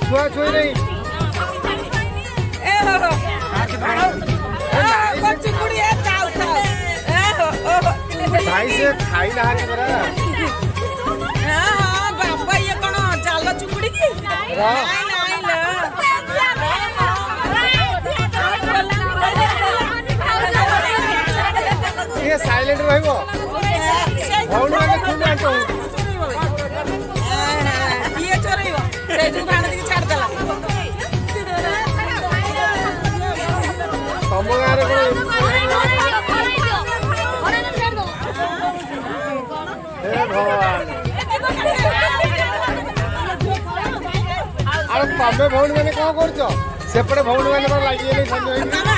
छुआ छुई नहीं भाई से खाई ना बाबा ये कौन जाल चुकुड़ी की ये साइलेंट रहबो भौन माने कोन आंटो ये चोरइबो से जु भाण दी छाड़ देला तम गारे को हे भगवान अरे तमे भौन माने कोन करछो सेपटे भौन माने लागी गेले संजय